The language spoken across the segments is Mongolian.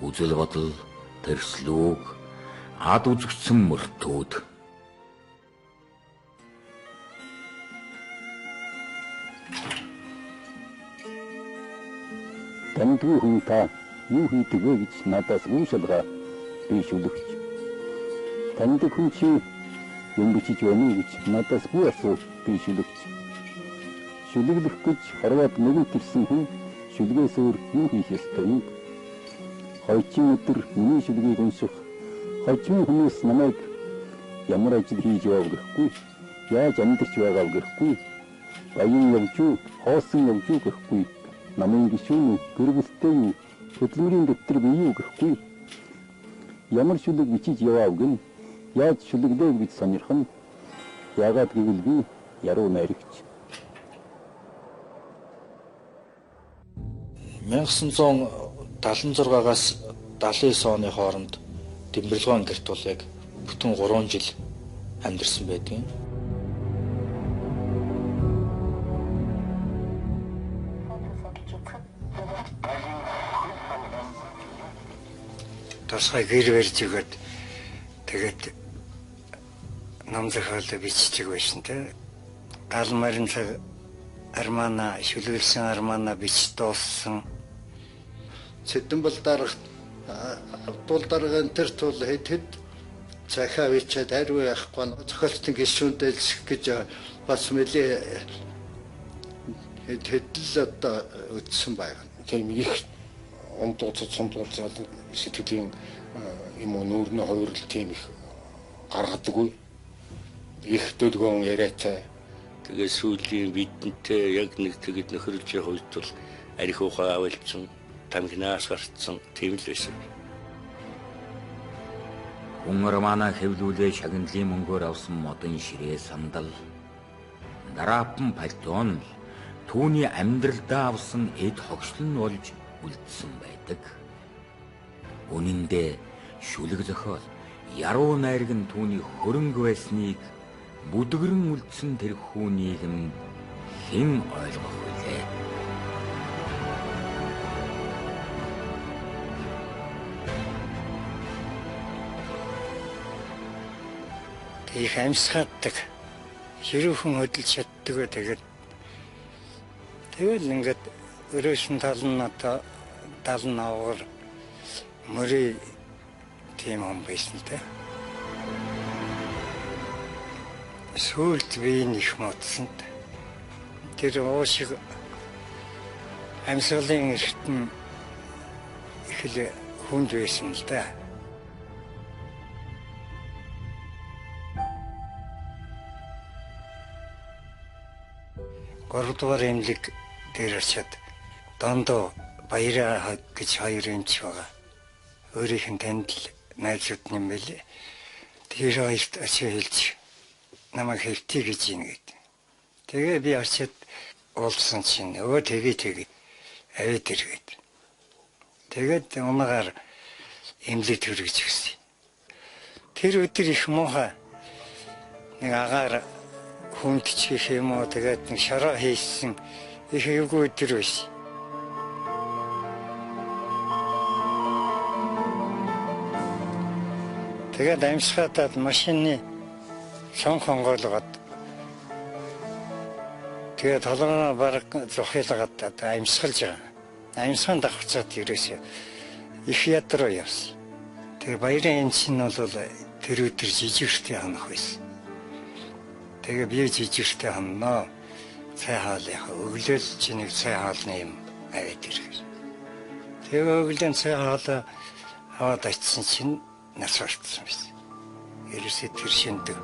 үзэл бодол, тэрслүүг, ад үзэгдсэн мөртүүд. Тандгүй хүн та юу хийдэг вэ гэж надаас гүйшилгаа би шүлэгч. Таньдаг хүн чи юм бичиж байна уу гэж надаас гүй асуу би шүлэгч. Шүлэглэх гэж харваад нэгэн төрсэн хүн шүлгээс өөр юу хийх ёстой юм? Хойчин өдөр миний шүлгийг унших хожим хүмүүс намайг ямар ажил хийж яваа гэхгүй, яаж амьдарч байгааг гэхгүй, баян явж юу, хоосон явж юу гэхгүй, намын гишүүн гэргэлтэй юу, хөдөлмөрийн дэвтэр бий юу гэхгүй, ямар шүлэг бичиж яваав гэн, яаж шүлэглэв гэж сонирх нь, яагаад гэвэл би яруу найрагч. 1976-аас 79 оны хооронд Дэмбэрлэгэн гэрт бол яг бүтэн 3 жил амьдарсан байдаг. Тасгай гэр барьж өгöd тэгээд ном зохиолоо бичдэг байсан те. Галмарын цаг армана шүлгэлсэн армана бич дууссан. Цэдэнбэл дарагт тул даргын тэр тул хэд цахаа бичээд хариу яахгүй зохиолтын гишүүнтэй хэлсэх гэж бас мэлээ хэдэл одоо үтсэн байна. Тийм их ондоцсон сэтгэлийн юм нүүрний хувирал тийм их гаргадаггүй. Их дөлгөөн яриатай. Тэгээ сүүлийн бидэнтэй яг нэг тэгэд нөхөрлж явах үед бол арих ухаа авалцсан, тамгинаас гарцсан тийм л байсан. Хүн армана хэвлүүлээ шагналын мөнгөөр авсан модон ширээ сандал, дараапан пальтон түүний амьдралдаа авсан эд хогшил нь болж үлдсэн байдаг. Үнэн дээр шүлэг зохиол яруу найраг нь түүний хөрөнгө байсныг бүдгэрэн үлдсэн тэр хүүнийг хэн ойлгох вүлээ? Их амьсгаддаг. Хэрүүхэн хөдөлж чаддаг тэгээд тэгэл ингээд өрөөсөн тал нь одоо 70 навгаар мөрий тийм юм байсан те. Сүүлд би их модсон. Тэр уушиг амьсгалын эрхтэн их л хүнд байсан л да. 3 дугаар эмнэлэг дээр очиад дондоо баяраа гэж 2 эмч байгаа. Өөрийнх нь танд л найзууд юм байлээ. Тэр хоёрт очиж хэлж намайг хэвтий гэж ийн гэд. Тэгээ би очиад уулзсан чинь өө тэгээ авид иргээд. Тэгээд унагаар эмнэлэг төрөж өгсөн. Тэр өдөр их муухай нэг агаар хүндчих юм уу тэгээд нэг шараа хийсэн их эвгүй өдөр байсан. Тэгээд амьсгатад машины сон хонгоолгоод тэгээд толгойн бараг зохиолгоод амьсгалж байгаа. Амьсгаан давхцаад ерөөсөө их ядруу явсан. Тэгээд баярын эмч нь бол тэр өдөр жижигштэй ханах байсан. Тэгээ би жижигштэй ханнаа. Цай хаал яха өглөөл чи нэг цай хаалны юм аваад ирэх. Тэгээ өглөө цай хаалаа аваад очсон чинь нас орцсон байсан. Ерөөсөө тэр шиндэг.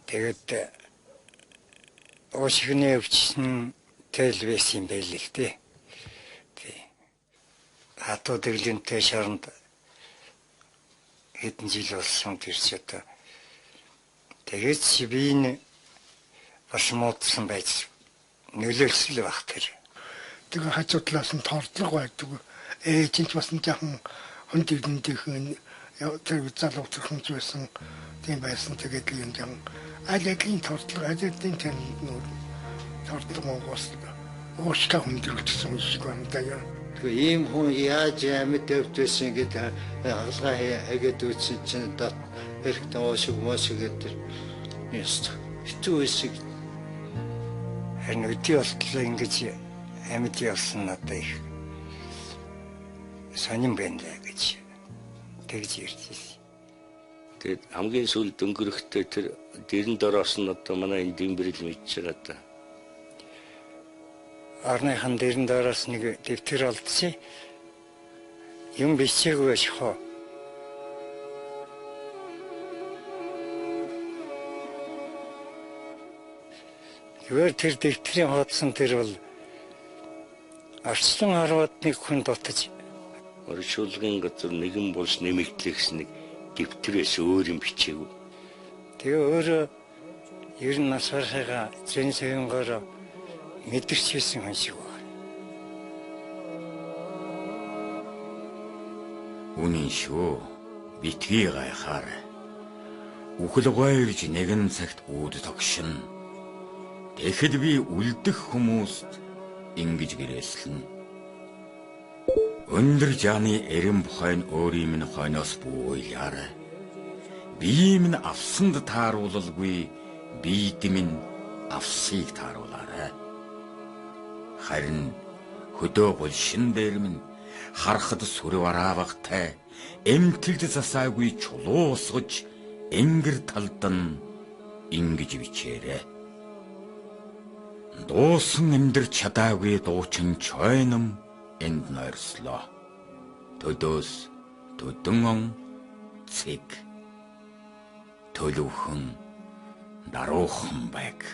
Тэгээд уушигны өвчин тэл байсан юм байл л дээ. Тий. Хатуу дэглэнтэй шоронд хэдэн жил болсон тэр ч одоо тэгээд би энэ бас муудсан байж нөлөөлсөл байх тэр. Тэгээ хажуу талаас нь тордлого байдаг. Чинь ч бас нэг жаахан хүн дэвнэнтэйхэн тэр залуу төрхөмж байсан тийм байсан. Тэгээд юм юм алигийн тортлого алигийн тэнд нөр тортлого Монголд уушлаа хүндрэгдсэн юм шиг байна да яа. Тэгээ ийм хүн яаж амьд өвдөсөн гэдэг хаалгаа хийгээд үтсэн чинь дат хэрэгтэй уушиг гэдэг яст. Хэцүү үсэг. Харин өдөө болтлоо ингэж амьд явсан надад их сонирн байна гэж тэгж ярьжсэн. Тэгээд хамгийн сүүлд өнгөрөхтэй тэр дэрэн дороос нь одоо манай энэ Дэмбэрэл мэдж байгаа да. Орныхан дэрэн дороос нэг дэвтэр олдсон. Юм бичээгүй шахаа. Тэгвэл тэр дэвтрийн хуудсан тэр бол арчлан харваад нэг хүн дутаж оршуулгын газар нэгэн болж нэмэгдлэх нэг дэвтрээс өөр юм бичээгүй. Тэгээ өөрөө ер нь нас барахыгаа зэн саянгаараа мэдэрчсэн хүн шиг байна. Үнэн шүү. Битгий гайхаар. Үхэл гоёрж нэгэн цагт үүд тогшин. Тэгэхэд би үлдэх хүмүүст ингэж гэрээслэн. Өндөр жааны эрэм бухайн өөрийн минь хойноос бууяарай. Бие минь авсанд тааруулалгүй, биед минь авсыг тааруулаарай. Харин хөдөө булшин дээр минь харахад сүрв араавгатай, эмтэлд засаагүй чулуу усгаж, энгэр талдан ингэж бичээрэй. Дуусан амьдрч чадаагүй дуучин чойном энд нойрслоо. Төдөөс төдөн он цэг төлөвхөн даруухан байг.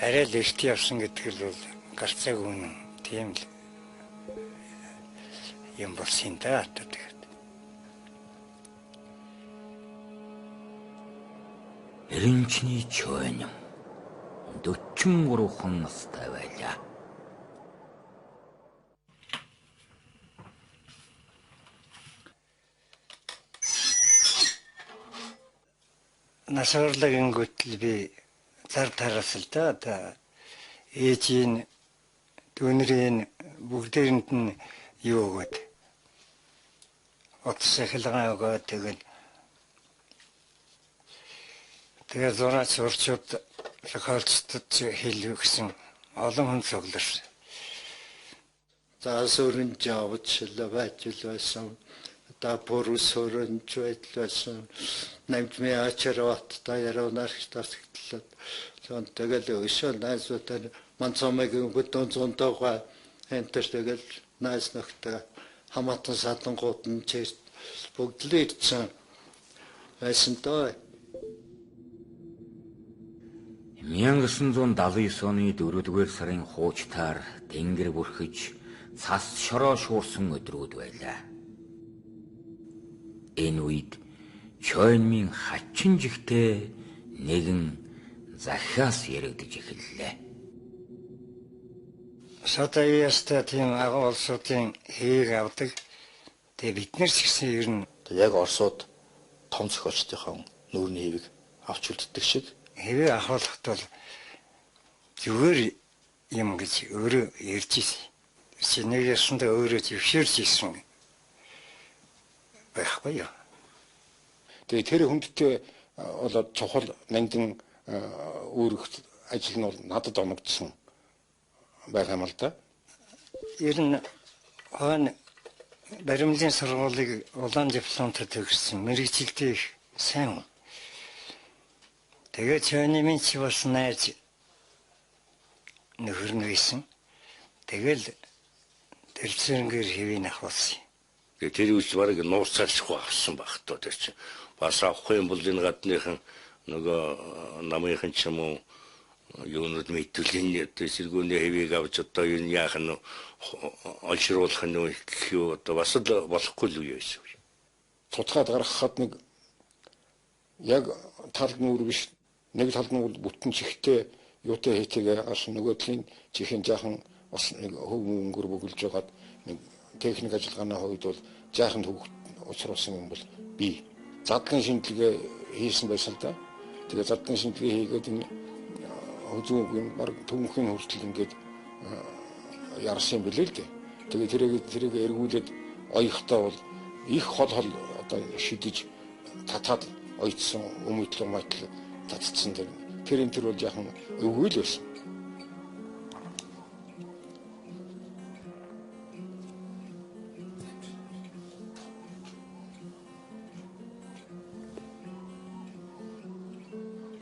Арай л эрт явсан гэдэг л бол гарцааг үнэн тийм л юм болсон да тэгээд. Эренчний чойном 43 настай байлаа. Насварлагын гүтэл би зар тараас л да ээжийн дүүнэрийн бүгдээрэнд нь юу өгöd утас эхлэгээ өгöd тэгээд зураач урчууд зохиолчдод хэлэх гэсэн олон хүн цугларсан. За сүрэн жавч лавач байсан. Та порус сүрэн жуйт байсан. Намтми ачаравт та яронарх тасгтлаад. Сон тэгэл өшөө найзуудаа манцомгийн бүтэн зонтойгоо энтер тэгэл найз нөхдөд хамаатан садлангууд нь чирт бүгдлээ ирсэн. Байсан доо. 1979 оны 4-р сарын хуучтаар тэнгэр бүрхэж цас шороо шуурсан өдрүүд байлаа. Энэ үед чойнмын хачин жигтэй нэгэн захиас яригдж эхэллээ. Сатаяста тийм агуу улсуудын хэвийг авдаг. Тэгээ бид нар ч гэсэн ер нь яг Оросууд том зохиолчдынхаа нүүрний хэвийг авч үлддэг шиг хэвээ ахуулахт бол зүгээр юм гэж өөрөө ярьж ирсэн. Чи нэг ясандаа өөрөө зөвшөөрч ирсэн байхгүй юу? Тэгээ тэр хүндтэй болоод чухал нандин үүрэх ажил нь бол надад оногдсон байгаа юм л да. Ер нь хойно баримлын сургуулийг улаан дипломтой төгссөн мэрэгчлээ их сайн. Тэгээд чойнмын чи бас найз нөхөр нь байсан. Тэгэл тэрцэнгээр хэвийн ахуулсан. Тэр үс бараг нууцаарчгүй авсан баг тоо тэр чинь. Бас авахгүй юм бол энэ гадныхан нөгөө намынхан ч юм уу юунууд мэдүүлэн сэргүүний хэвийг авч одоо юу яах нь олшруулах нь гэх юу одоо бас л болохгүй л үе байсан. Цуцгаад гаргахад нэг яг тал нүүр биш нэг тал нь бүтэн чихтэй юутай хийтэйгээ аш нөгөөдлийн чихэн жаахан бас нэг хөв мөнгөөр бөглөж байгаад нэг техник ажиллагааны хувьд бол жаахан төвөгт учруулсан юм бол би задлан шинжилгээ хийсэн байсан л да. Тэгээ задлан шинжилгээ хийгээд энэ үзүүгийн баг төмөхийн хүртэл ингээд ярсан юм билээ л дээ. Тэгээ тэрийг эргүүлээд оёхтой бол их хол одоо шидэж татаад ойтсон өмөдлөг матл татцсан дээр тэр энэ төр бол яхан өвгөө л байсан.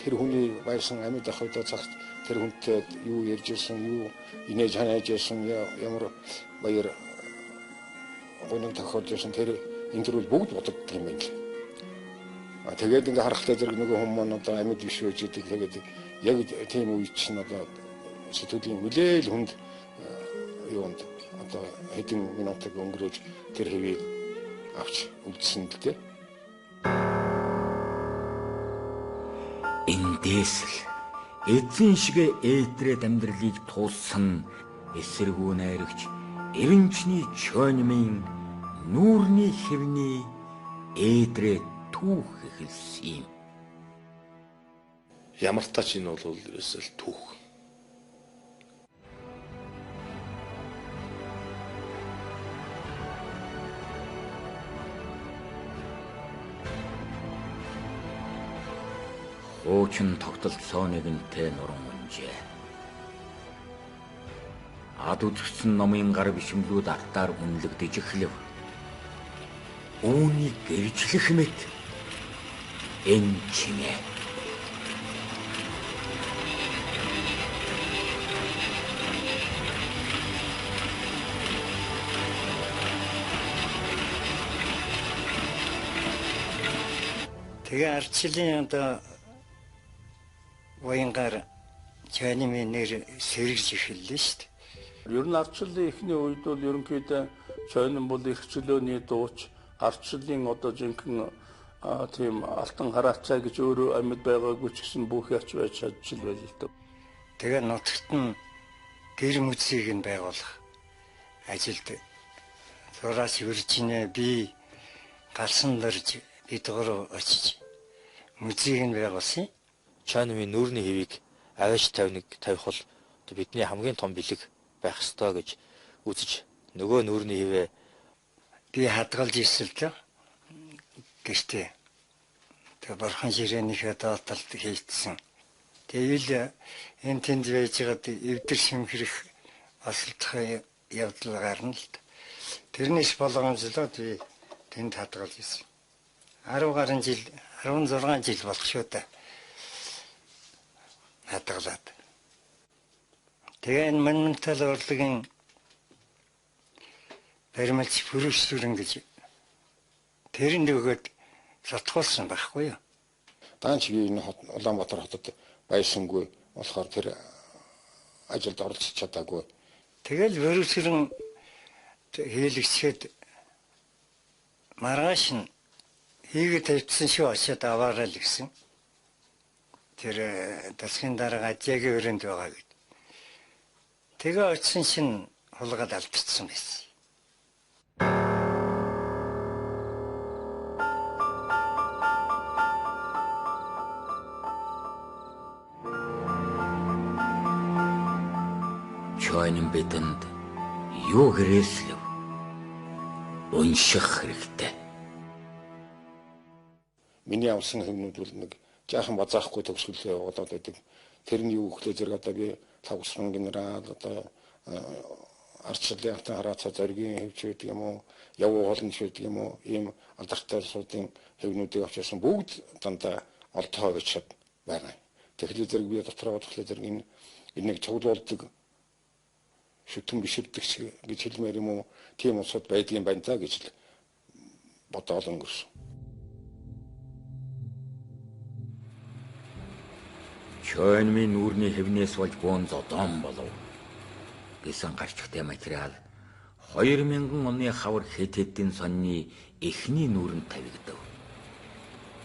Тэр хүний байсан амьд ах удаа цагт тэр хүнтэй юу ярьж ирсэн, юу инээж ханаж ирсэн, ямар баяр гоног тохиолж ирсэн тэр энэ төр бол бүгд бодогддог юм байна л. Тэгээд ингээ харахтаа зэрэг нөгөө хүмүүс одоо амьд биш үеж идэг тэгээд яг тийм үе чинь одоо сэтгэлийн хүлээл хүнд юунд одоо хэдэн минутыг өнгөрөөж тэр хэвийг авч үлдсэн л дээ. Эндээс л эзэн шиг ээтрээд амьдралыг туулсан эсэргүү найрагч Эренчний Чонмын нүүрний хэвний ээдрээ түүх эхэлсэн юм. Ямар ч тач энэ бол ерөөсөө түүх. Хуучин тогтолцоо нэгэнтэй нуран унжээ. Ад үзэгдсэн номын гар бишмлүүд артаар үнэлэгдэж эхлэв. Үүнийг гэрчлэх мэт энэ чимээ. Тэгээ ардчлалын одоо военгаар Чонмын нэр сэргэж эхэллээ шүү дээ. Ер нь ардчлалын эхний үед бол ерөнхийдөө Чонм бол эрх чөлөөний дууч, ардчлалын одоо жинхэнэ тийм алтан хараачаа гэж өөрөө амьд байгаагүй ч гэсэн бүх яч байж чадчихл байл л дээ. Тэгээ нутагт нь гэр мүцгийг нь байгуулах ажилд зураас Виржиниа би галсан дорж бидгээр очиж мүцгийг нь байгуулсан. Чонмын нүүрний хэвийг аваач тавих бол бидний хамгийн том бэлэг байх ёстой гэж үзэж нөгөө нүүрний хэвээ би хадгалж ирсэн л дээ. Гэртээ тэгээ бурхан ширээнийхээ доотолд хийгдсэн. Тэгээл энэ тэнд байж байгаад эвдэр шимхрэх осолдох явдал гарна л. Тэрнээс болгоомжлоод би тэнд хадгалж ирсэн. 10 гаруй жил 16 жил болох шүү дээ. Хадгалаад. Тэгээ энэ монументал урлагийн баримлч Пүрүшсүрэн гэж тэрэнд өгөөд сотгуулсан байхгүй юу? Даанч би энэ Улаанбаатар хотод байсангүй болохоор тэр ажилд оролцож чадаагүй. Тэгэл Пүрүшсүрэн хийлэгчээд маргааш нь хийгээд тавьчихсан шүү очиад аваарай л гэсэн. Тэр тасгийн дараа ажаагийн өрөөнд байгаа гэд. Тэгээ очисон шин хулгаад алдчихсан байсан. Чонм бидэнд юу гэрээслэв? Унших хэрэгтэй. Миний авсан хүмүүд бол нэг жаахан базаахгүй төгсгөл явуулаад байдаг. Тэрний юу гэхлээр зэрэг одоо би тавсран генерал одоо ардчлалын алтан хараацаа зоригийн хэвч гэдэг юм уу, явуу холн гэдэг юм уу, ийм алдартай улсуудын хэвнүүдийг авчирсан бүгд дандаа олдохоо гэж байна. Тэгэхээр зэрэг би дотроо бодглоо зэрэг энийг цуглуулдаг шүтэн биширдэг гэж хэлмээр юм уу, тийм улсууд байдгийн байна та гэж л бодоол өнгөрсөн. Чонмын нүүрний хэвнээс болж буун зодон болов гэсэн гарчигтай материал 2000 оны хавар хэд хэдэн сонны эхний нүүрэнд тавигдав.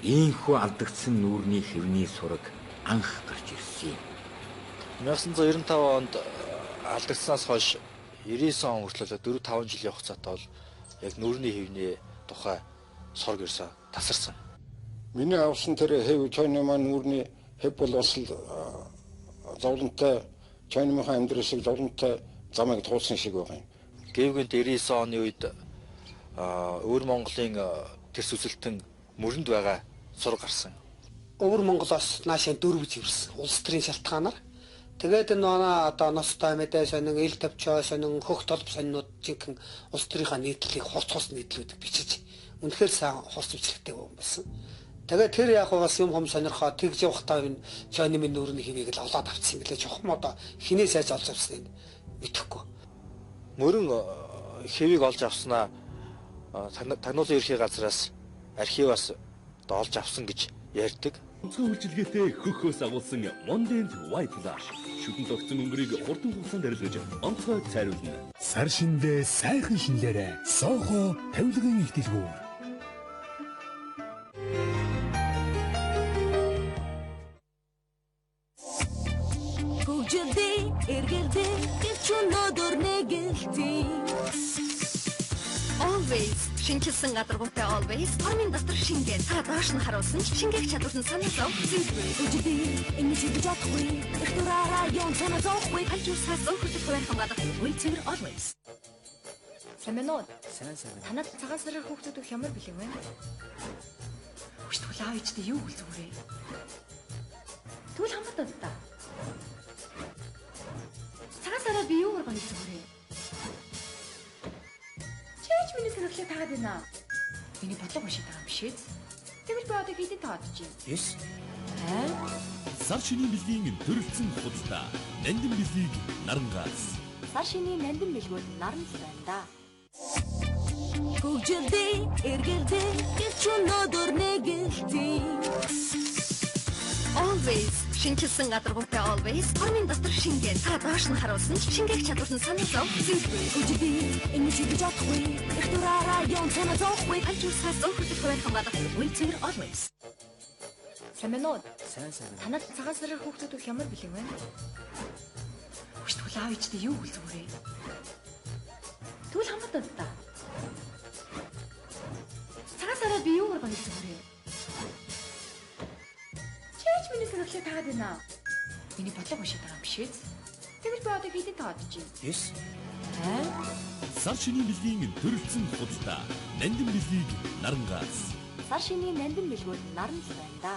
Ийхүү алдагдсан нүүрний хэвний сураг анх гарч ирсэн юм. 1995 онд алдагдсанаас хойш 99 он хүртэл 4-5 жилийн хугацаатай бол яг нүүрний хэвний тухай сор гэрсэн тасарсан. Миний авсан тэр хэв Чойны маань нүүрний хэв бол бас зовлонтой Чойныхын амьдрал шиг зовлонтой замыг туулсан шиг байгаа юм. Гэвгэн 99 оны үед өвөр Монголын тэрс үзэлтэн мөрөнд байгаа сур гарсан. Өвөр Монголоос наашаа дөрвж ирсэн улс төрийн шалтгаанаар. Тэгээд нөө одоо ностой мэдээ сонин ил тавчаа сонин хөх толб сонинууд жинхэнэ улс төрийнхаа нийтлэлийг хурц нийтлүүд бичиж үнэхээр сайн хурц бичлэгтэй байсан. Тэгээд тэр яг бас юм сонирхоо тэгж явахдаа энэ Чойны минь нүүрний хэвийг л олоод авчихсан гэлээ чухам одоо хинээс яаж олж авсныг мэдэхгүй. Мөрөн хэвийг олж авснаа Тагнуулын ерхий газраас архиваас олж авсан гэж ярьдаг. Онцгой үйлчилгээтэй хөхөөс агуулсан Mondent White Flash шүтэн тогтсон өнгөрийг хурдан хугацаанд арилгаж онцгой цайруулна. Сар шиндээ сайхан шинлээрээ Soho тавилгын их дэлгүүр. Хөгжөлдөө эргэлдээ гिचүнөдөр нэгэлтий. Always шинжилсэн гадаргуутай always амин дотор шингээ та доош нь харуулсан ч шингээх чадвар нь санаа зов зинхрээ үжидээ ингэж хийж чадахгүй их дураараа юм санаа зовхгүй хальжуусаа зовхөж байх хамгаалах үлцээр always Сэмэнод танад цагаан сараар хүүхдүүд хямар бэлэг байна. Хүч тулаа ичдээ юу хөл зүгээрээ. Түл хамгаалаад та. Цагаан сараар би юу урганы зүгээрээ. Миний сэргэлээ таагаад байна. Миний бодлого уншиж байгаа юм биш үү? Тэгвэл би одоо хийдэ таадаж байна. Yes. Сар шинийн бэлгийн төрөлцсөн худалдаа. Нандин бэлгийг нарангаас. Сар шинийн нандин бэлгүүд наран байна да. Хөгжөлдөө эргэлдээ гिचүнөдөр нэгэлтий. Always шинжилсэн гадаргуутай always амин дотор шингээ та доош нь харуулсан ч шингээх чадвар нь санаа зов зинхрээ үжидээ ингэж хийж чадахгүй их дураараа юм санаа зовхгүй хальжуусаа зовхөж байх хамгаалах үлцээр always Сэмэнод танад цагаан сараар хүүхдүүд хямар бэлэг байна. Хүч тулаа ичдээ юу хөл зүгээрээ. Түл хамгаалаад та. Цагаан сараар би юу урганы зүгээрээ. Миний сэргэлээ таагаад байна. Миний бодлого уншиж байгаа юм биш үү? Тэгвэл би одоо хийдэ таадаж байна. Yes. Сар шинийн бэлгийн төрөлцсөн худалдаа. Нандин бэлгийг нарангаас. Сар шинийн нандин бэлгүүд наран байна да.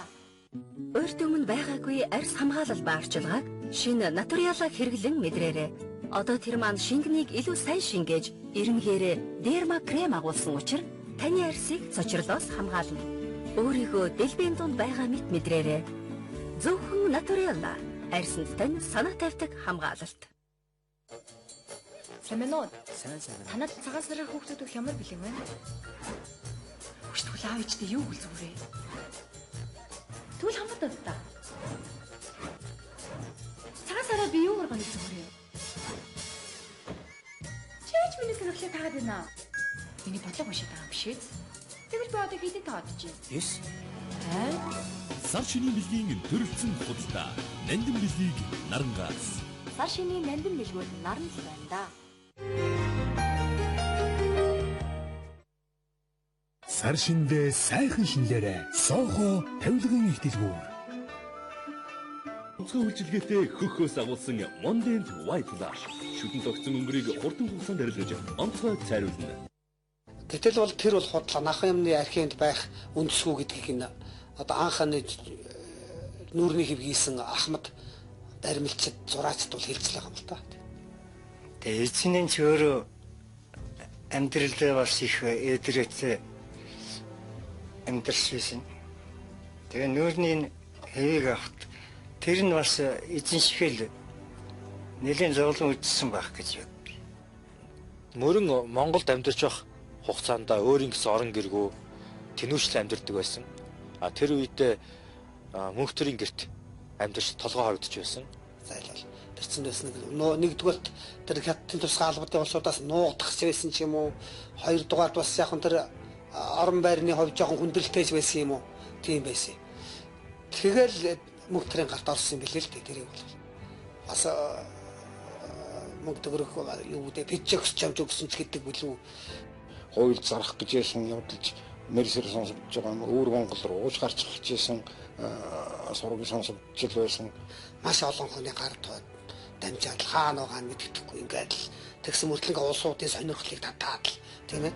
Өөрт өмнө байгаагүй арьс хамгаалал ба арчилгааг шинэ натуралаа хэрэглэн мэдрээрэй. Одоо тэр маань шингэнийг илүү сайн шингээж, эрмгээрээ дерма крем агуулсан учраас таны арьсыг цочрлоос хамгаална. Өөрийгөө дэлбийн дунд байгаа мэт мэдрээрэй. Зөвхөн натуралла арьсанд тань санаа тавьдаг хамгаалалт. Сэмэнод танад цагаан сараар хүүхдүүд хямар бэлэг байна. Хүч тулаа ичдээ юу хөл зүгээрээ. Түл хамгаалаад та. Цагаан сараар би юу урганы зүгээрээ. Миний сэргэлээ таагаад байна. Миний бодлого уншиж байгаа юм биш үү? Тэгвэл би одоо хийдэ таадаж байна. Yes. Сар шинийн бэлгийн төрөлцсөн худалдаа. Нандин бэлгийг нарангаас. Сар шинийн нандин бэлгүүд наран байна да. Сар шиндээ сайхан шинлээрээ Soho тавилгын их дэлгүүр. Онцгой үйлчилгээтэй хөхөөс агуулсан Mondent White Flash шүтэн тогтсон өнгөрийг хурдан хугацаанд арилгаж онцгой цайруулна. Гэтэл бол тэр бол худлаа анхны юмны архивд байх үндэсгүй гэдгийг нь одоо анхны нүүрний хэв хийсэн Ахмад баримлчид зураачд бол хэлж байгаа юм л та. Тэгээ эзэн ч өөрөө амьдралдаа бас их эдрэцээ амьдрсэн. Тэгээ нүүрний хэвийг авахт тэр нь бас эзэн шихэл нэлийн зовлон үзсэн байх гэж бод. Мөрөн Монголд амьдарч байх хугацаанд өөрийн гэсэн орон гэргүү тэнүүшл амьдардаг байсан. Тэр үед мөнх төрийн гэрт амьдарч толгой хоригдож байсан. Зайлал. Тэрцэндээс нэгдүгээрт тэр хятадын тусгай албадын улсуудаас нуугдах байсан ч юм уу. Хоёрдугаарт бас яг тэр орон байрны хувьд жоохон хүндрэлтэйж байсан юм уу? Тийм байсан. Тэгэл мөнх төрийн гарт орсон юм билээ л дээ тэрийг бол. Бас мөнгө төгрөх юу гэдэг пичекс чамж өгсөн ч гэдэг билүү. Хууль зарах гэжсэн явдалж мэрсэр сонсож байгаа юм. Өөр Монгол руу ууж гарч ирчихсэн сургууль сонсож байсан. Маш олон хүний гар дамжаад хаана байгаа нь мэддэхгүй ингээд л тэгсэн мөртлөнгөө улсуудын сонирхлыг татаад л тийм ээ.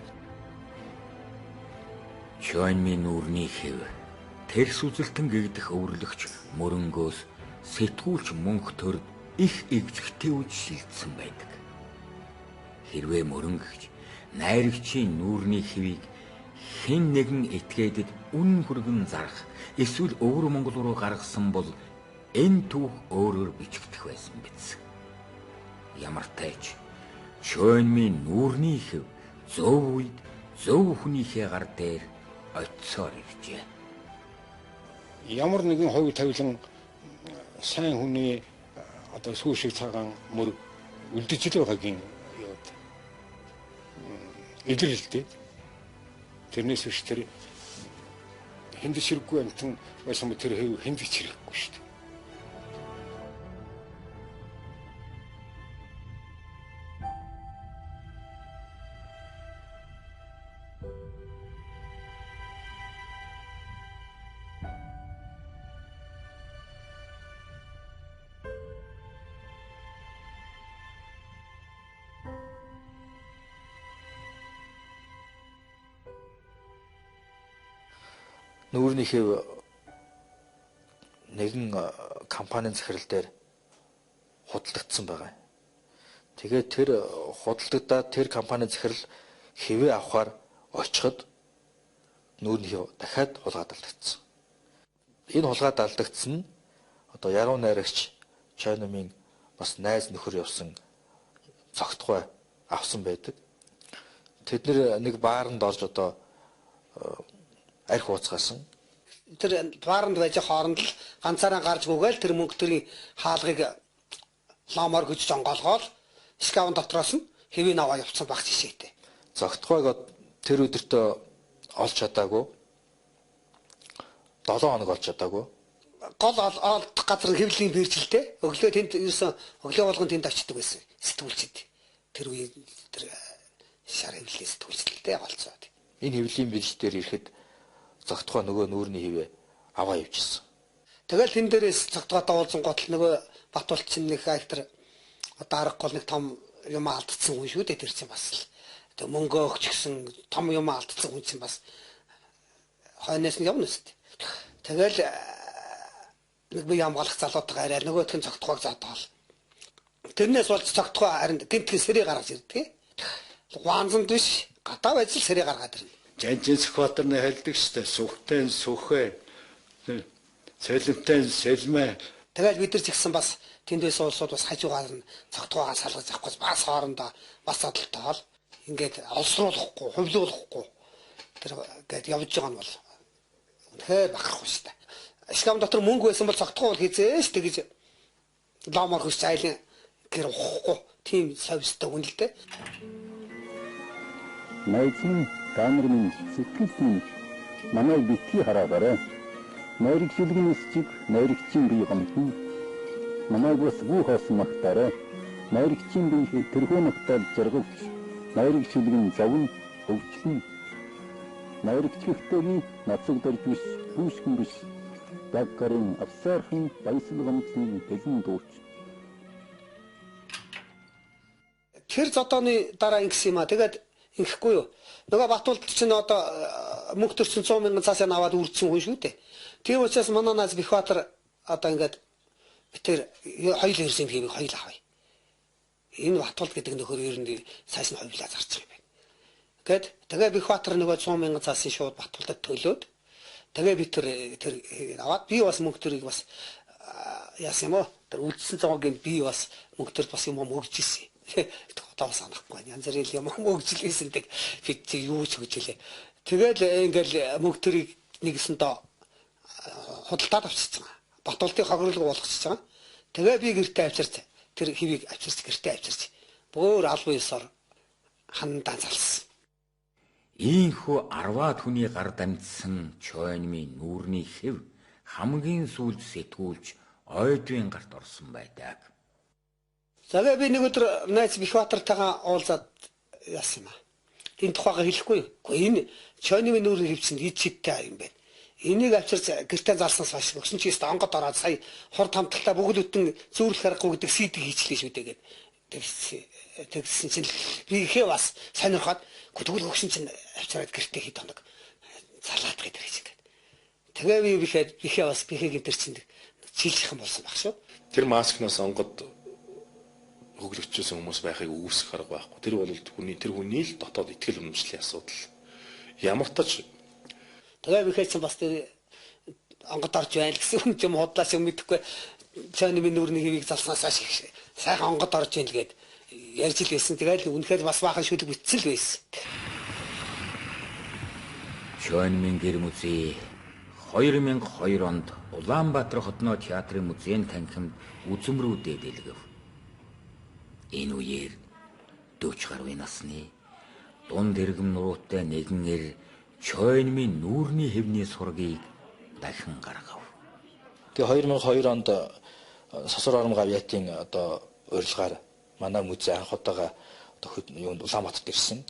Чойнмын нүүрний хэв тэрс үзэлтэн гэгдэх өвөрлөгч мөрөнгөөс сэтгүүлч мөнх төр их эвжигтэй үжшилдсэн байдаг. Хэрвээ мөрөнгөгч найрагчийн нүүрний хэвийг хэн нэгэн этгээдэд үн хүргэн зарах эсвэл өвөр Монгол руу гаргасан бол энэ түүх өөрөөр бичигдэх байсан биз. Ямар тач чойнмын нүүрний хэв зөв үед зөв хүнийхээ гар дээр очсоор иржээ. Ямар нэгэн хувь тавилан сайн хүний одоо сүүшиг цагаан мөр үлдэж л байгаагийн яваад илэрлэлтэй. Тэрнээс биш тэр хэнд ширэггүй амтан байсан мэт тэр хэв хэнд чирэхгүй шүү дээ. Нүүрний хэв нэгэн компанийн захирал дээр худалдагдсан байгаа. Тэгээд тэр худалдагдаад тэр компанийн захирал хэвээ авахар очиход нүүрний хэв дахиад хулгайд алдагдсан. Энэ хулгайд алдагдсан нь одоо яруу найрагч Чойнмын бас найз нөхөр явсан цогтгой авсан байдаг. Тэд нэг бааранд орж одоо арх ууцгаасан. Тэр бааранд байж хооронд л ганцаараа гарч гүгээл тэр мөнгө төрийн хаалгыг ламаар гэж жонгоолгоол скаун дотроос нь хэвийн аваа явуулсан баг жишээтэй. Зогтгойг тэр өдөртөө олж чадаагүй. 7 хоног олж чадаагүй. Гол олдох газар хэвлэлийн бэржилтэй. Өглөө тэнд ерөөсөн өглөө болгон тэнд очдөг байсан. Сэтгүүлчид. Тэр үе тэр шар хэвлэлийн сэтгүүлчтэй голцоод. Энэ хэвлэлийн бэрж дээр ирэхэд Зогтгой нөгөө нүүрний хэвээ аваа явчихсан. Тэгэл тэн дээрээс Зогтгойтой уулзсан готл нөгөө Батуулчин нэг актер одоо арга гол нэг том юм алдсан хүн шүү дээ тэр чинь бас л. Тэг мөнгө өгч гисэн том юм алдсан хүн чинь бас хойноос нь явна шүү дээ. Тэгэл нэг би ямгалах залуутайгаа арай нөгөөх нь Зогтгойг заатаал. Тэрнээс болж Зогтгой харин гинтхэн сэрээ гаргаж ирдэг. Гуанзанд биш гадаа байж л сэрээ гаргаад ирнэ. Жанжин Сүхбаатарны хэлдэг штэ сүхтэн сүхэ цэлмтэн сэлмэ. Тэгэл бид нар ч ихсэн бас тэндээс улсууд бас хажуугаар нь Зогтгойгоо салгаж авахгүй бас хоорондоо бас адилтаал ингээд олсруулахгүй хувлуулахгүй тэр гээд явж байгаа нь бол үнэхээр бахархгүй штэ. Скам дотор мөнгө байсан бол Зогтгой бол хизээш тэгж ламар хүч айлын гэр ухахгүй тийм совстой хүн л дээ. Найзын камерын сэтгэлийн манай битгий хараагаарай. Найрагчлын эсчиг найрагчийн бие гомдно. Манай бас бүх хасан магтаарай. Найрагчийн бие тэрхүү магтаал жаргалж найрагчлын завн өвчлөн. Найрагчхтойгийн нацагдж биш бүшгэн биш. Даггарын авсаархан баясал гомдсны бэлэн дууч. Тэр зодооны дараа ингэсэн юм а. Тэгээд ингэхгүй юу. Нөгөө Батуулд чинь одоо мөнгө төрсөн 100 мянган цаасаа аваад үрдсэн хүн шүү дээ. Тийм учраас манай наз Бихбаатар одоо ингээд тэр хоёул ирсэн хэвийг хоёул авъя. Энэ Батуулд гэдэг нөхөр ер нь цааш нь хоёулаа зарчих юм байна. Гэт тэгээ Бихбаатар нөгөө 100 мянган цаасын шууд Батуулдад төлөөд тэгээ би тэр аваад би бас мөнгө төрийг бас яасан юм уу? Тэр үлдсэн цоггийн би бас мөнгө төр бас юм өгж ирсэн. Одоо санахгүй байна. Янз бүрийн юм өгжлээсэндэг бид чи юу ч өгжлээ. Тэгэл ингээл мөнгө төрийг нэгсэндээ худалдаад авчиж байгаа. Батуулдын хохирлог болгочихж байгаа. Тэгээ би гэртээ авчирч тэр хэвийг авчирч гэртээ авчирч бөөр албан ёсоор хандаа залсан. Ийхүү 10-аад хүний гар дамжсан Чойнмын нүүрний хэв хамгийн сүүлд сэтгүүлж ойдын гарт орсон байдаг. За би нэг өдөр найз Бихбаатартайгаа уулзаад яасан юм аа. Энэ тухайга хэлэхгүй. Гэхдээ энэ чойны нүүрний хөвчөнд ид чидтэй юм байна. Энийг авчирч гэртээ зарснаас хойш өгсөн чи өстө онгод ороод сая хор тамталтаа бүгд бүтэн зүүрлэх аргагүй гэдэг сийдэг хийчлээ шүү дээ гэдэг. Тэгсэн чинь би ихээ бас сонирхоод тэгвэл өгсөн чинь авчираад гэртээ хэд хоног залаад гэдэг гэж ингээд. Тэгээ би ихээ бас бихээ гэнтэр чинь чийлэх юм болсон баг шүү. Тэр маскнаас онгод хөглөгчөөсөн хүмүүс байхыг үүсэх арга байхгүй. Тэр бол тэр хүний л дотоод итгэл үнэмшлийн асуудал. Ямар тач тэгээ бихээ чинь бас тэр онгод орж байл гэсэн юм худлаас юм мэдэхгүй чойны нүүрний хэвийг залснаас хойш сайхан онгод орж байл гээд ярьж л байсан. Тэгээд үнэхээр бас баахан шүлэг битсэн л байсан. Чойнмын гэр музей 2002 онд Улаанбаатар хотноо театрын музейн танхимд үзмрүүдэд дэлгэв. Энэ үеэр 40 гаруй насны дунд иргэм нуруутай нэгэн Чойнмын нүүрний хэвний сургийг дахин гаргав. Тэгээ 2002 онд Сосор орон гавьяатын урилгаар манай музей анх удаага юунд Улаанбаатарт ирсэн.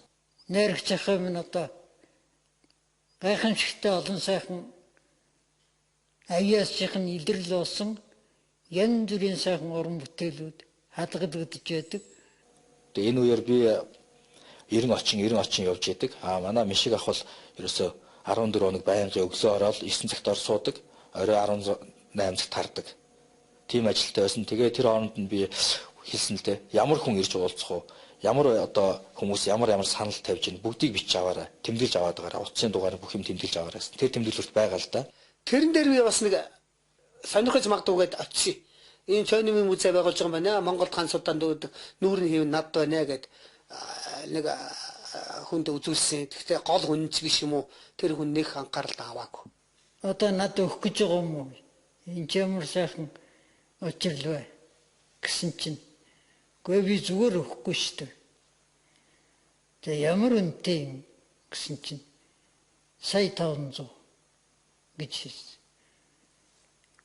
Нэрх захим нь гайхамшигтай олон сайхан аяасчийн илрэл болсон янз бүрийн сайхан уран бүтээлүүд хадгалагдж байдаг. Тэгээ энэ үеэр би 90 очин явж идэг. Манай мишиг ах бол ерөөсө 14 хоног байнгын өглөө ороод 9 цагт ор суудаг, орой 18 цагт хардаг. Тийм ажилтай байсан. Тэгээ тэр хооронд нь би хэлсэн л дээ. Ямар хүн ирж уулзах уу? Ямар хүмүүс ямар санал тавьж ийн бүгдийг бичиж аваарай. Тэмдэглэж аваад байгаарай. Утсын дугаар бүх юм тэмдэглэж аваарай гэсэн. Тэр тэмдэглэлт байгаа л да. Тэрэн дээр би бас нэг сонирхож магадгүйгээд очив. Энэ Чойнмын музей байгуулж байгаа юм байна. Монголд хан судаанд нүүрний хэв над байна гэд нэг хүнд үзүүлсэн. Гэхдээ гол хүн биш юм уу? Тэр хүн нэг анхаарал аваагүй. Одоо над өгөх гэж байгаа юм уу? Энэ ямар сайхан очирлээ гэсэн чинь гүй би зүгээр өгөхгүй шүү дээ. Тэгээ ямар үнэтэй юм гэсэн чинь сая 500 гэж хэлсэн.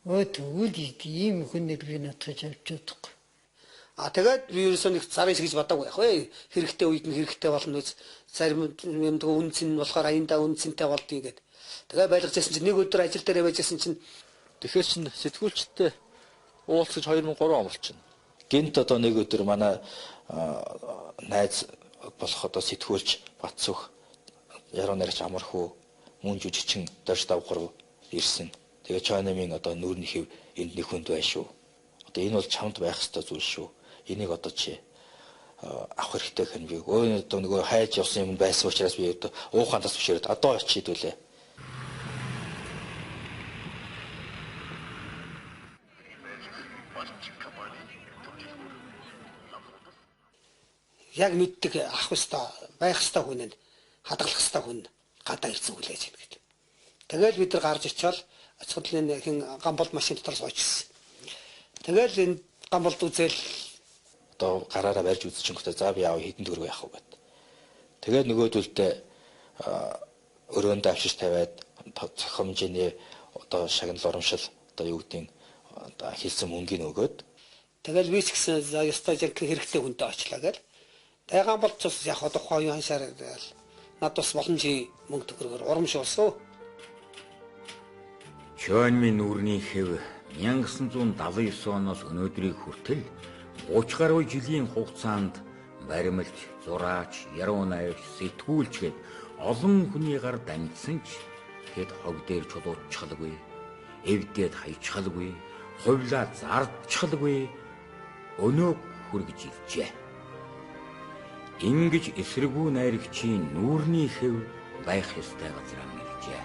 Тэгвэл ийм хүнийг би надад авч чадахгүй. Тэгээд би ерөөсөө нэг зар иш гэж бодоагүй яах вэ? Хэрэгтэй үед нь хэрэгтэй болно үз. Зарим юмд үнцэн болохоор аяндаа үнцэнтэй болдгийг гээд. Тэгээ байлгаж байсан чинь нэг өдөр ажил дээр байжсэн чинь тэгэхээр чин сэтгүүлчтэй уулзаж 2003 он болчихно. Гэнт одоо нэг өдөр манай найз болох сэтгүүлч Батсөх яруу найрагч Амархуу мөн жүжигчин Дорж Давгар ирсэн. Тэгээ Чойнмын нүүрний хэв энд нэг хүнд байна шүү. Одоо энэ бол чамд байх ёстой зүйл шүү. Энийг чи авах хэрэгтэй хэн би. Нөгөө хайж явсан юм байсан учраас би уухандас бишээд одоо очийдүүлээ. Яг мэддэг ах хэвээр байх хэвээр хүнд хадгалах хэвээр хүн гадаа ирсэн хүлээж байна гэдэг. Тэгэл бид нар гарч очивол оцгодлын хин гамбол машин дотор суучихсан. Тэгэл энэ гамболд үзэл одоо гараараа барьж үзчихэнгүүтээ за би яав хэдэн төгрөг яах вэ гэд. Тэгээд нөгөөдөлдөө өрөөндөө авчиж тавиад зохиомжийн шагнал урамшил юу гэдгийг хэлсэн мөнгөний өгөөд тэгэл би ч гэсэн ёстой хэрэгтэй хүнтэй очлаа гэл. Тэгээ гамболд цус яг тухайн үеийн ханшаар над бас боломжийн мөнгө төгрөгөөр урамшуулсан. Чойнмын нүүрний хэв 1979 оноос өнөөдрийг хүртэл 30 гаруй жилийн хугацаанд баримлж, зураач, яруу найрагч, сэтгүүлч гээд олон хүний гар дамжсан ч тэгэд хог дээр чулуучхалгүй, эвдээд хайчхалгүй, хувлаа зардчхалгүй өнөө хүргэж иржээ. Ингэж эсрэгүү найрагчийн нүүрний хэв байх ёстой газар амжилжээ.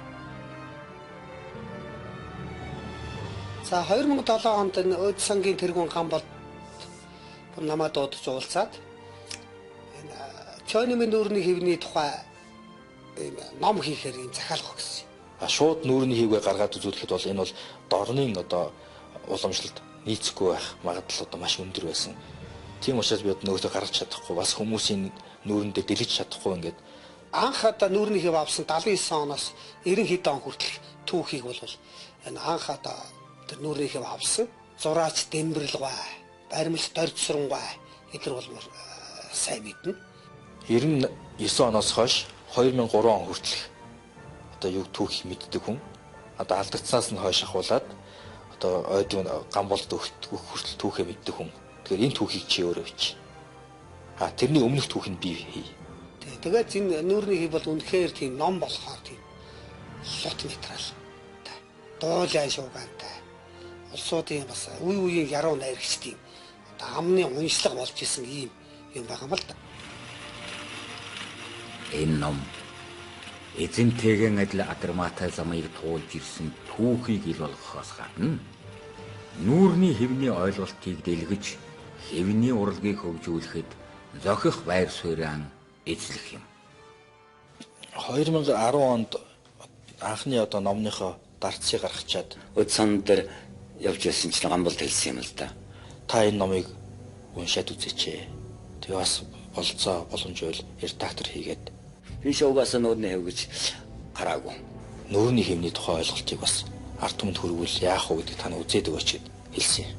За 2007 онд энэ Өд сангийн тэргүүн гамболд намайг дуудаж уулзаад Чойнмын нүүрний хэвний тухай ном хийхээр юм захиалах гэсэн. Шууд нүүрний хэвгээ гаргаад үзүүлэхэд бол энэ бол дорны уламжлалт нийцэхгүй байх магадлал маш өндөр байсан. Тийм учраас би нөгөөдөө гаргаж чадахгүй бас хүмүүсийн нүүрэндээ дэлгэж чадахгүй ингээд анх нүүрний хэв авсан 79 оноос 90 хэд он хүртэл түүхийг бол энэ анх тэр нүүрний хэв авсан зураач Дэмбэрлгай баримлах дордсрангуй эдгээр бол сайн мэднэ. 99 оноос хойш 2003 он хүртэлх одоо юу түүхийг мэддэг хүн одоо алдагдсанаас нь хойш ахуулаад одоо ойдын гамболд өгөх хүртэл түүхээ мэддэг хүн. Тэгэхээр энэ түүхийг чи өөрөө бич. Тэрний өмнөх түүхэнд би хий. Тэгээд энэ нүүрний хий бол үнэхээр тийм ном болохоор тийм лот материал. Дуулай шуугантай. Улсуудын бас үе үеийн яруу найрагчдын амны уншлага болж исэн ийм юм байгаа юм л да. Энэ ном эзэнтэйгэн адил Адармаатай замыг туулж ирсэн түүхийг ил болгохоос гадна нүүрний хэвний ойлголтыг дэлгэж хэвний урлагийг хөгжүүлэхэд зохих байр суурьан эзлэх юм. 2010 онд анхны одоо номныхоо дарцыг гаргачаад өд сан дээр явж байсан чинь гамболд хэлсэн юм л да. Та энэ номыг уншаад үзээч. Тэгээ бас болцоо боломж байл редактор хийгээд би шоугаас нүүрний хэв гэж гараагүй. Нүүрний хэвний тухай ойлголтыг бас ард түмэнд хүргүүл яах вэ гэдэг тань үзээд өгөөч гэд хэлсэн.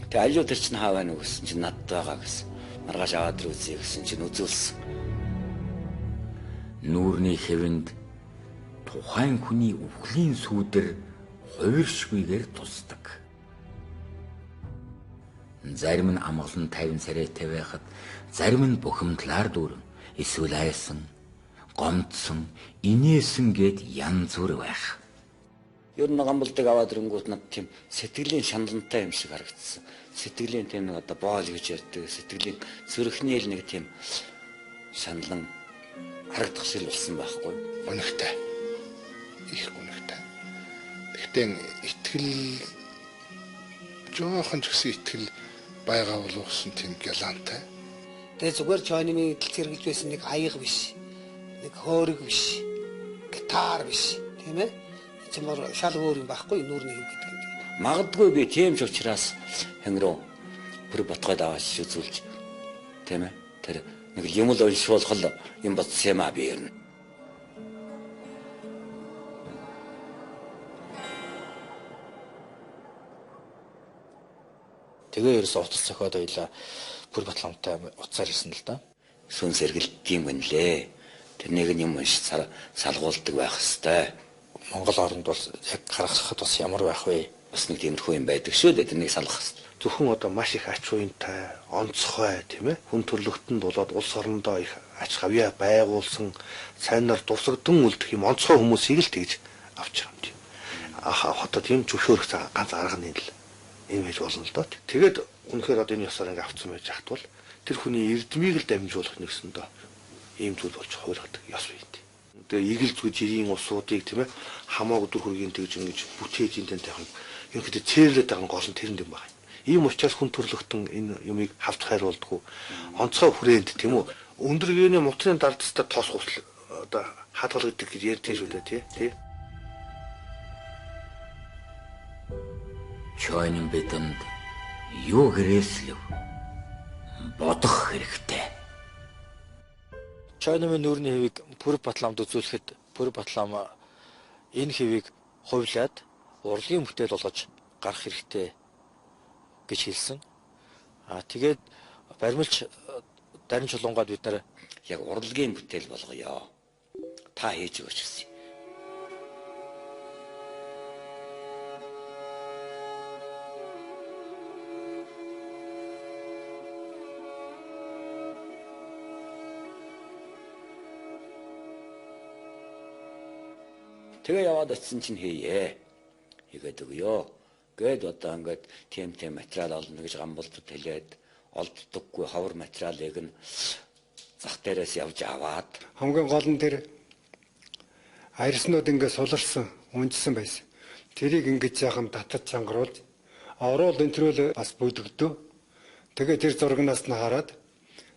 Тэгээ алуу тэр чинь хаа байна уу гэсэн чинь надад байгаа гэсэн. Маргааш аваад ир үзье гэсэн чинь үзүүлсэн. Нүүрний хэвэнд тухайн хүний өвглийн сүудэр хувиршгүйгээр тусдаг. Зарим нь амгалан 50 сарайтай байхад зарим нь бухимдлаар дүүрэн эсвэл айсан, гомдсон, инээсэн гэд янз бүр байх. Ер нь гамболдыг аваад ирэнгүүт над тийм сэтгэлийн шаналнтай юм шиг харагдсан. Сэтгэлийн тийм нэг одоо боол гэж ярьдаг. Сэтгэлийн зүрхний л нэг тийм шаналн харагдах шиг болсон байхгүй. Үнэхтэй. Их үнэхтэй. Гэхдээ итгэл жоохон ч гэсэн итгэл байгаа боловсон тийм галантай. Тэгээ зүгээр чойнымын идэлц хэрэгж байсан нэг аяга биш. Нэг хөөрөг биш. Гитар биш. Тийм ээ? Чимээр шал өөр юм байхгүй нүүрний хэв гэдэг юм. Магадгүй би тийм ч учраас хэнгэрөө бүр ботгоод аваач үзүүлж тийм ээ? Тэр нэг юм л уншуулах юм бодсон юм а би ер нь. Тэгээ ерөөс утас зохиод ойлаа бүр батламтай утсаар хэлсэн л да. Сүн сэргэлтийн юм лээ. Тэрнийг юм унш салгуулдаг байх хэвээр. Монгол оронд бол яг гаргахад бас ямар байх вэ? Бас нэг тиймэрхүү юм байдаг шүү дээ. Тэрнийг салгах хэвээр. Зөвхөн одоо маш их ач уянтай, онцгой тийм ээ. Хүн төрлөختөнд болоод улс орондоо их ач хавьяа байгуулсан сайнаар дусагдсан үлдэх юм онцгой хүмүүсийг л тэгж авч байгаа юм. Хотод юм зөвшөөрөх ганц арга нь л юм байж болно л доо. Тэгээд үнэхээр одоо энэ ёсоор ингэ авцсан байж хат бол тэр хүний эрдмийг л дамжуулах нэгсэндээ ийм зүйл болж хуургадаг ёс бий. Тэгээ игэл зүг жирийн усуудыг тийм ээ хамаагүй өдөр хүргийн тэгж ингэж бүтээж энэ тань ерөнхийдөө цээрлээд байгаа гол нь тэрэн дэм байна. Ийм учраас хүн төрлөختөн энэ юмыг хавч хайруулдаг. Онцгой хүрээнд тийм үү өндөр гээний мутрын дардстай тоос гусал одоо хадгал гэдэг гэж ярьдэн шүү дээ тий. Чойн бидэнд юу гэрээслэв бодох хэрэгтэй. Чойнмын нүүрний хэвийг Пүр Батламд үзүүлэхэд Пүр Батлам энэ хэвийг хувьлаад урлагийн бүтээл болгож гарах хэрэгтэй гэж хэлсэн. Тэгээд баримлч Дарин Чулуунгад бид нар яг урлагийн бүтээл болгоё. Та хийж өгөөч гэсэн. Тэгээ яваад очсон чинь хийе. Игээд өгөө. Гээд одоо ингээд тийм материал олно гэж гамболдод хэлээд олддоггүй ховор материалыг нь зах дээрээс явж аваад хамгийн гол нь тэр айрснууд ингээд суларсан, унжсан байсан. Тэрийг ингэж яахан татаж чангаруулж орол энтрүүл бас бүдэгдөө. Тэгээ тэр зургнаас нь хараад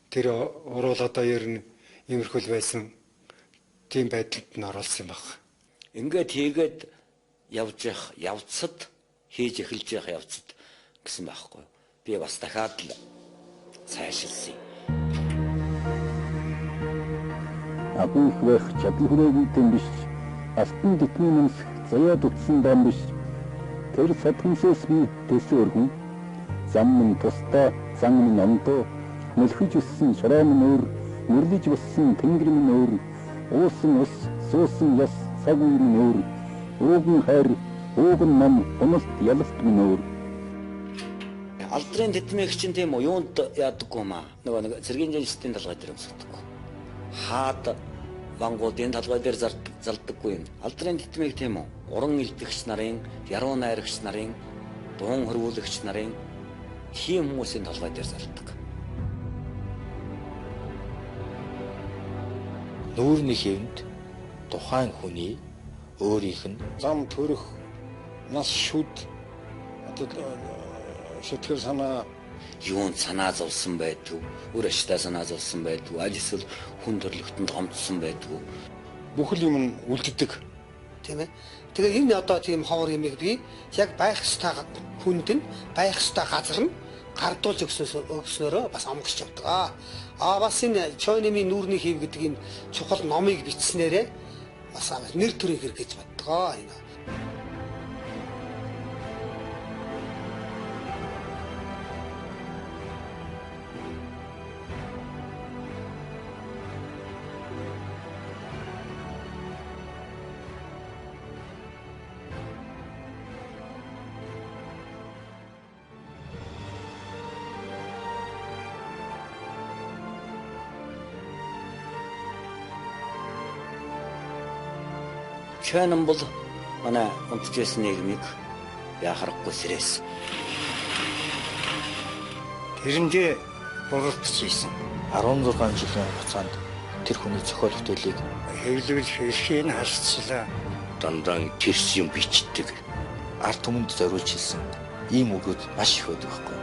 тэр уруул одоо ер нь иймэрхүүл байсан тийм байдалд нь оруулсан юм байна. Ингээд хийгээд явцад хийж эхэлж явах явцад гэсэн байхгүй. Би бас дахиад л цаашилсан. Абын их чадал хүрээгүй биш. Алтан дитмийн заяад утсан дан биш. Тэр сатгамсээс би төсөөргөн зам нь тусдаа зан минь онтоо мөлхөж өссөн шороо минь өөр, мөрлөж боссон тэнгэр минь өөр, уусан ус, суусан яс, цаг үе минь өөр, ууган хайр, ууган нам, уналт ялалт минь өөр. Алдрын тэтмэг чинь тийм үү юунд яадаггүй маа. Нөгөө нэг цэргийн жанчдын талгай дээр өмсдөггүй. Хаад вангуудын талгай дээр залдаггүй юм. Алдрын тэтмэг тийм үү уран илтгэгч нарын, яруу найрагч нарын, дуун хөрвүүлэгч нарын тийм хүмүүсийн талгай дээр залдаг. Нүүрний хэвэнд тухайн хүний өөрийнх нь зам төрөх, нас шүд сэтгэл санаа юунд санаа зовсон байдгүй, үр ашигтай санаа зовсон байдгүй, аль эсвэл хүн төрлөختөнд гомдсон байдгүй. Бүхэл юм нь үлддэг. Тийм ээ. Тэгээ энэ одоо тийм ховор юмыг би яг байх ёстой хүнд нь байх ёстой газар нь гардуулж өгснөөрөө бас омгсч явдаг. Бас энэ Чойнымын нүүрний хэв гэдэг энэ чухал номыг бичснээрээ бас нэр төрийг хэрэгж боддгоо энэ. Чойном бол манай унтжсэн нийгмийг яхахгүй сэрээс. Тэрэндээ буруудчихсэн. 16 жилийн хугацаанд тэр хүний зохиол бүтээлийг хэвлэл хэрхийг харцлаа. Дандаа тэрс юм бичдэг. Ард түмэнд зориулж хэлсэн ийм үгүүд маш их байдаг байхгүй.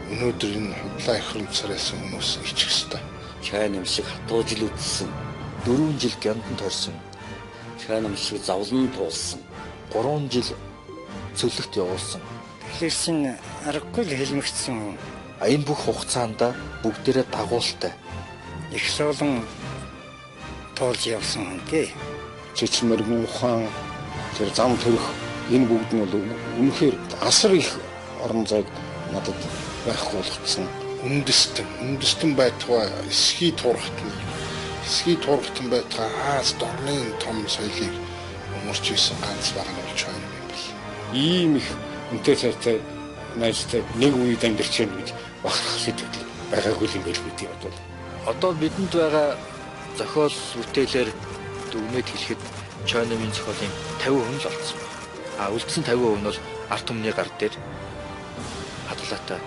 Өнөөдөр энэ худлаа их хэмцээрсэн хүмүүс ичих хэвээр. Чойном шиг хатуу жил үтсэн. 4 жил гямдан торсон. Чойном шиг завлан туулсан. 3 жил цөлөгт явуулсан. Тэгэхээр чинь аргагүй л хэлмэгцсэн. Энэ бүх хугацаанд бүгдээрээ дагуултай. Их соолон тоолж явсан юм тий. Чичмэргийн ухаан тэр зам төрөх энэ бүгд нь бол үнэхээр асар их орон зайг надад байхгүй болгоцсон. Үндэстэн байтугай эсхий турхтан байтугай Аз дорны том соёлыг өмөрч исэн ганц баг нь болж байна юм бэл. Ийм их үнэтэй цайтай найзтай нэг үед амьдарч яах гэж бахарх сэтгэл байгаагүй юм байл гэдэг бодвол. Одоо бидэнд байгаа зохиол бүтээлээр дүгнээд хэлэхэд Чойнымын зохиолын 50% л олцсон байна. Үлдсэн 50% нь бол ард түмний гар дээр хадгалаатай.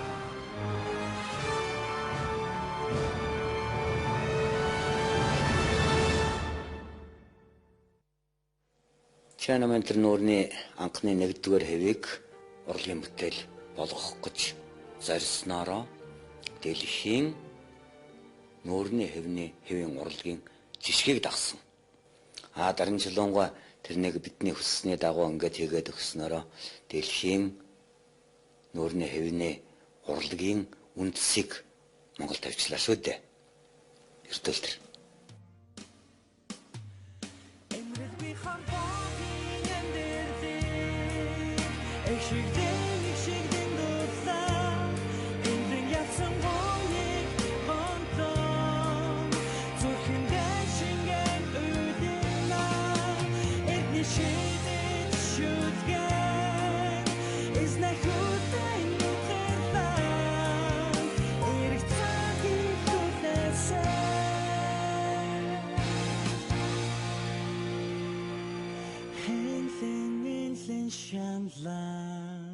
Чойнымын тэр нүүрний анхны 1-р хэвийг урлагийн бүтээл болгох гэж зорьсноороо дэлхийн нүүрний хэвийн урлагийн жишгийг дагсан. Дарин чулуунгаа тэрнийг бидний хүссний дагуу ингээд хийгээд өгснөөрөө дэлхийн нүүрний хэвний урлагийн үндэсийг Монгол тавьчлаа шүү дээ. Эртэлтэр. Shine light.